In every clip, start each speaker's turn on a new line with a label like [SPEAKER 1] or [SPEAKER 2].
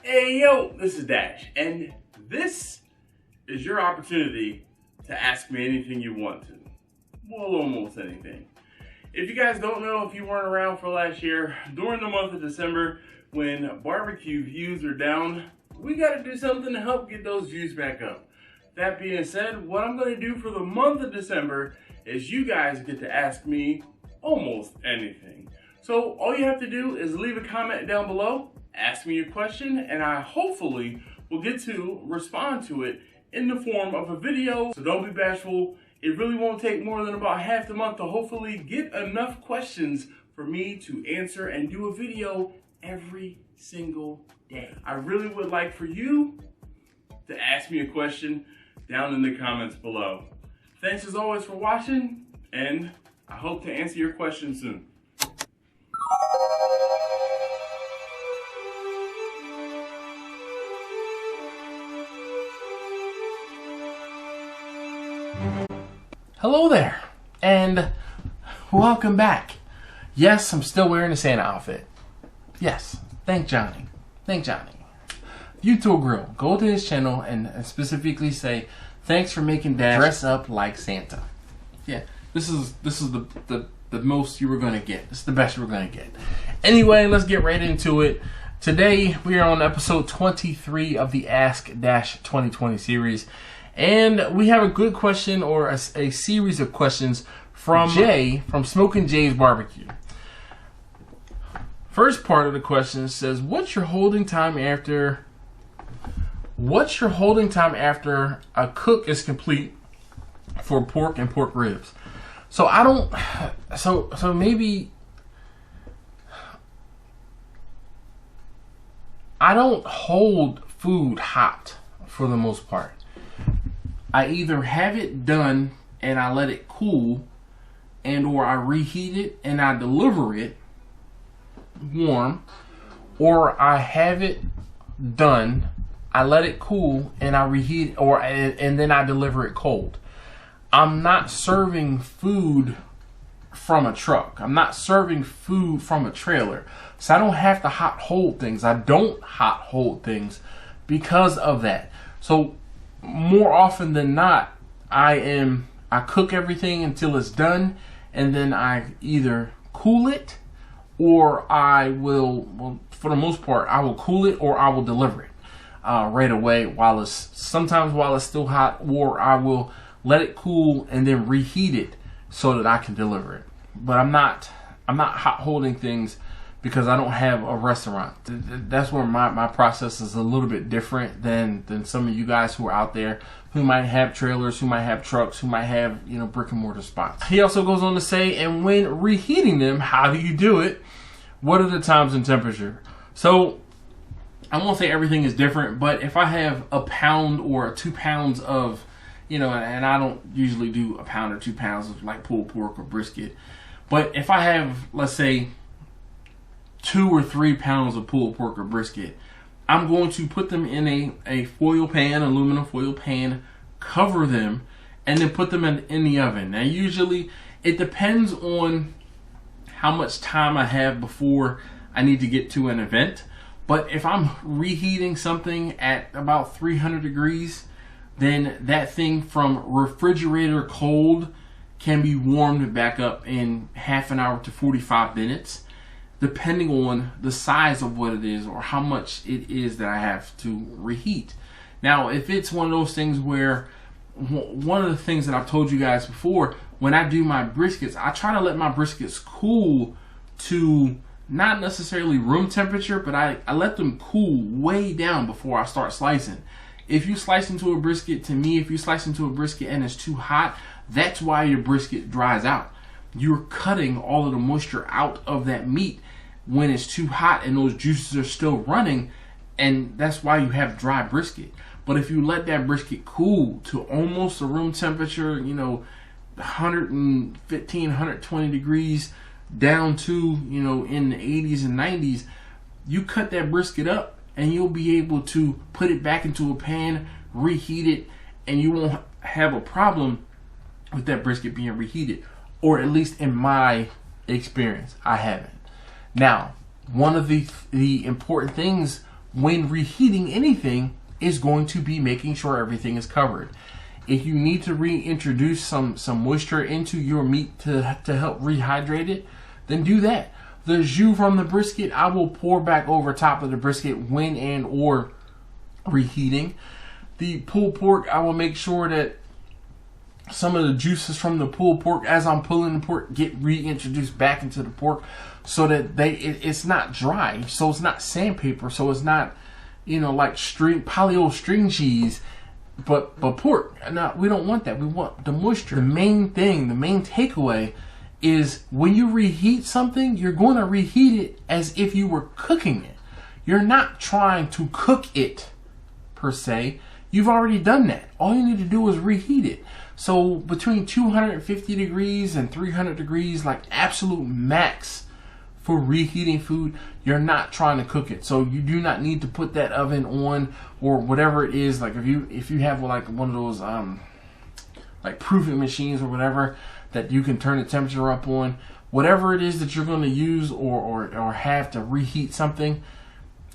[SPEAKER 1] Hey yo, this is Dash, and this is your opportunity to ask me anything you want to. Well, almost anything. If you guys don't know, if you weren't around for last year, during the month of December, when barbecue views are down, we gotta do something to help get those views back up. That being said, what I'm gonna do for the month of December is you guys get to ask me almost anything. So all you have to do is leave a comment down below, ask me your question, and I hopefully will get to respond to it in the form of a video. So don't be bashful. It really won't take more than about half the month to hopefully get enough questions for me to answer and do a video every single day. I really would like for you to ask me a question down in the comments below. Thanks as always for watching, and I hope to answer your question soon.
[SPEAKER 2] Hello there, and welcome back. Yes, I'm still wearing the Santa outfit. Yes, thank Johnny. Thank Johnny. YouTube Grill, go to his channel and specifically say, thanks for making Dash dress up like Santa. Yeah, this is the most you were gonna get. This is the best you were gonna get. Anyway, let's get right into it. Today, we are on episode 23 of the Ask Dash 2020 series. And we have a good question, or a series of questions from Jay from Smoking Jay's Barbecue. First part of the question says, what's your holding time after a cook is complete for pork and pork ribs? So I don't, so maybe I don't hold food hot for the most part. I either have it done and I let it cool, and or I reheat it and I deliver it warm, or I have it done, I let it cool and I reheat, and then I deliver it cold. I'm not serving food from a truck. I'm not serving food from a trailer. So I don't have to hot hold things. I don't hot hold things because of that. So more often than not, I cook everything until it's done, and then I either cool it, or I will, well, for the most part, I will cool it or I will deliver it right away sometimes while it's still hot, or I will let it cool and then reheat it so that I can deliver it. But I'm not hot holding things because I don't have a restaurant. That's where my process is a little bit different than some of you guys who are out there who might have trailers, who might have trucks, who might have, brick and mortar spots. He also goes on to say, and when reheating them, how do you do it? What are the times and temperature? So I won't say everything is different, but if I have a pound or 2 pounds of, and I don't usually do a pound or 2 pounds of like pulled pork or brisket, but if I have, let's say, 2 or 3 pounds of pulled pork or brisket, I'm going to put them in a foil pan, aluminum foil pan, cover them, and then put them in the oven. Now usually it depends on how much time I have before I need to get to an event. But if I'm reheating something at about 300 degrees, then that thing from refrigerator cold can be warmed back up in half an hour to 45 minutes. Depending on the size of what it is or how much it is that I have to reheat. Now, if it's one of those things where, one of the things that I've told you guys before, when I do my briskets, I try to let my briskets cool to not necessarily room temperature, but I let them cool way down before I start slicing. If you slice into a brisket, to me, if you slice into a brisket and it's too hot, that's why your brisket dries out. You're cutting all of the moisture out of that meat when it's too hot and those juices are still running, and that's why you have dry brisket. But if you let that brisket cool to almost a room temperature, 115, 120 degrees down to, in the 80s and 90s, you cut that brisket up and you'll be able to put it back into a pan, reheat it, and you won't have a problem with that brisket being reheated. Or at least in my experience, I haven't. Now, one of the important things when reheating anything is going to be making sure everything is covered. If you need to reintroduce some moisture into your meat to help rehydrate it, then do that. The jus from the brisket, I will pour back over top of the brisket when and or reheating. The pulled pork, I will make sure that some of the juices from the pulled pork, as I'm pulling the pork, get reintroduced back into the pork, so that it's not dry, so it's not sandpaper, so it's not, you know, like polyol string cheese, but pork. Now, we don't want that. We want the moisture. The main thing, the main takeaway is when you reheat something, you're going to reheat it as if you were cooking it. You're not trying to cook it per se. You've already done that. All you need to do is reheat it. So between 250 degrees and 300 degrees, like absolute max for reheating food. You're not trying to cook it. So you do not need to put that oven on or whatever it is. Like if you have like one of those like proofing machines or whatever that you can turn the temperature up on, whatever it is that you're going to use or have to reheat something,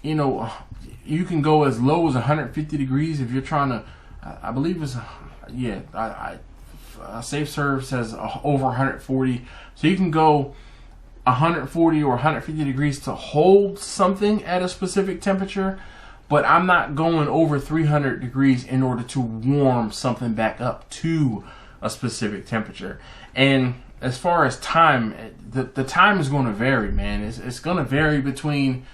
[SPEAKER 2] you know, you can go as low as 150 degrees if you're trying to, I believe it's, yeah, Safe Serve says over 140. So you can go 140 or 150 degrees to hold something at a specific temperature, but I'm not going over 300 degrees in order to warm something back up to a specific temperature. And as far as time, the time is going to vary, man. It's going to vary between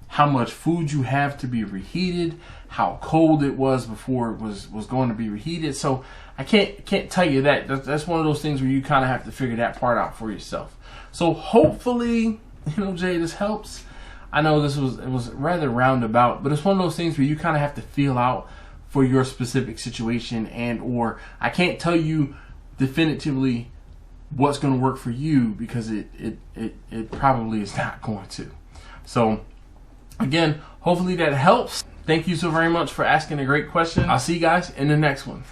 [SPEAKER 2] how much food you have to be reheated, how cold it was before it was going to be reheated. So I can't tell you that. That's one of those things where you kind of have to figure that part out for yourself. So hopefully, you know, Jay, this helps. I know it was rather roundabout, but it's one of those things where you kind of have to feel out for your specific situation, and or I can't tell you definitively what's going to work for you because it probably is not going to. So again, hopefully that helps. Thank you so very much for asking a great question. I'll see you guys in the next one.